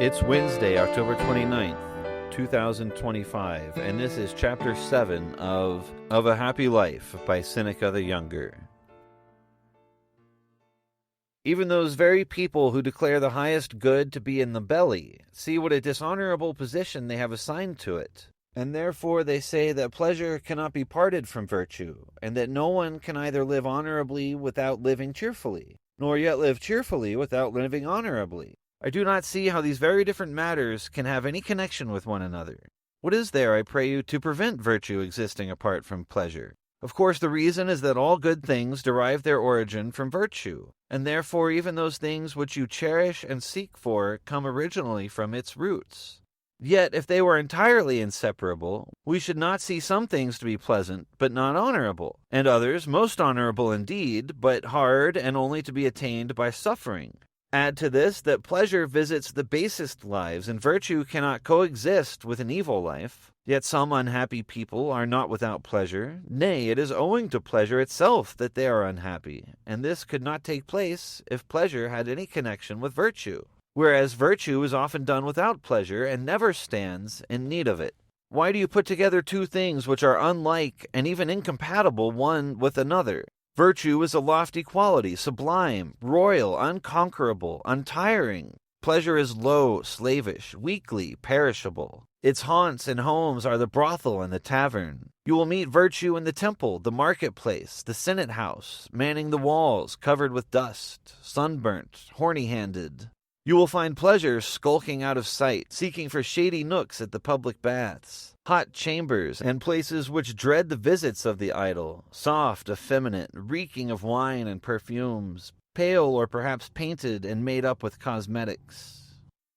It's Wednesday, October 29th, 2025, and this is Chapter 7 of A Happy Life by Seneca the Younger. Even those very people who declare the highest good to be in the belly see what a dishonorable position they have assigned to it, and therefore they say that pleasure cannot be parted from virtue, and that no one can either live honorably without living cheerfully, nor yet live cheerfully without living honorably. I do not see how these very different matters can have any connection with one another. What is there, I pray you, to prevent virtue existing apart from pleasure? Of course, the reason is that all good things derive their origin from virtue, and therefore even those things which you cherish and seek for come originally from its roots. Yet, if they were entirely inseparable, we should not see some things to be pleasant, but not honorable, and others most honorable indeed, but hard and only to be attained by suffering. Add to this that pleasure visits the basest lives, and virtue cannot coexist with an evil life. Yet some unhappy people are not without pleasure. Nay, it is owing to pleasure itself that they are unhappy, and this could not take place if pleasure had any connection with virtue, whereas virtue is often done without pleasure and never stands in need of it. Why do you put together two things which are unlike and even incompatible one with another? Virtue is a lofty quality, sublime, royal, unconquerable, untiring. Pleasure is low, slavish, weakly, perishable. Its haunts and homes are the brothel and the tavern. You will meet virtue in the temple, the marketplace, the senate house, manning the walls, covered with dust, sunburnt, horny-handed. You will find pleasure skulking out of sight, seeking for shady nooks at the public baths, hot chambers, and places which dread the visits of the idle, soft, effeminate, reeking of wine and perfumes, pale or perhaps painted and made up with cosmetics.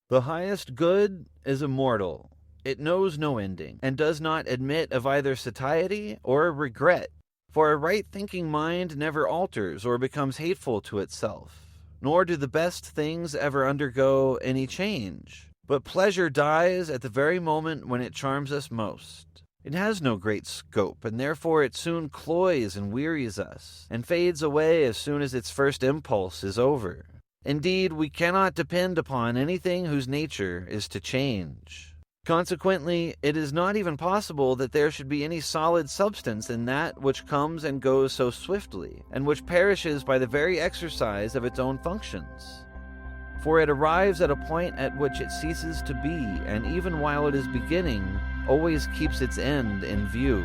The highest good is immortal. It knows no ending, and does not admit of either satiety or regret, for a right-thinking mind never alters or becomes hateful to itself. Nor do the best things ever undergo any change. But pleasure dies at the very moment when it charms us most. It has no great scope, and therefore it soon cloys and wearies us, and fades away as soon as its first impulse is over. Indeed, we cannot depend upon anything whose nature is to change. Consequently, it is not even possible that there should be any solid substance in that which comes and goes so swiftly, and which perishes by the very exercise of its own functions. For it arrives at a point at which it ceases to be, and even while it is beginning, always keeps its end in view.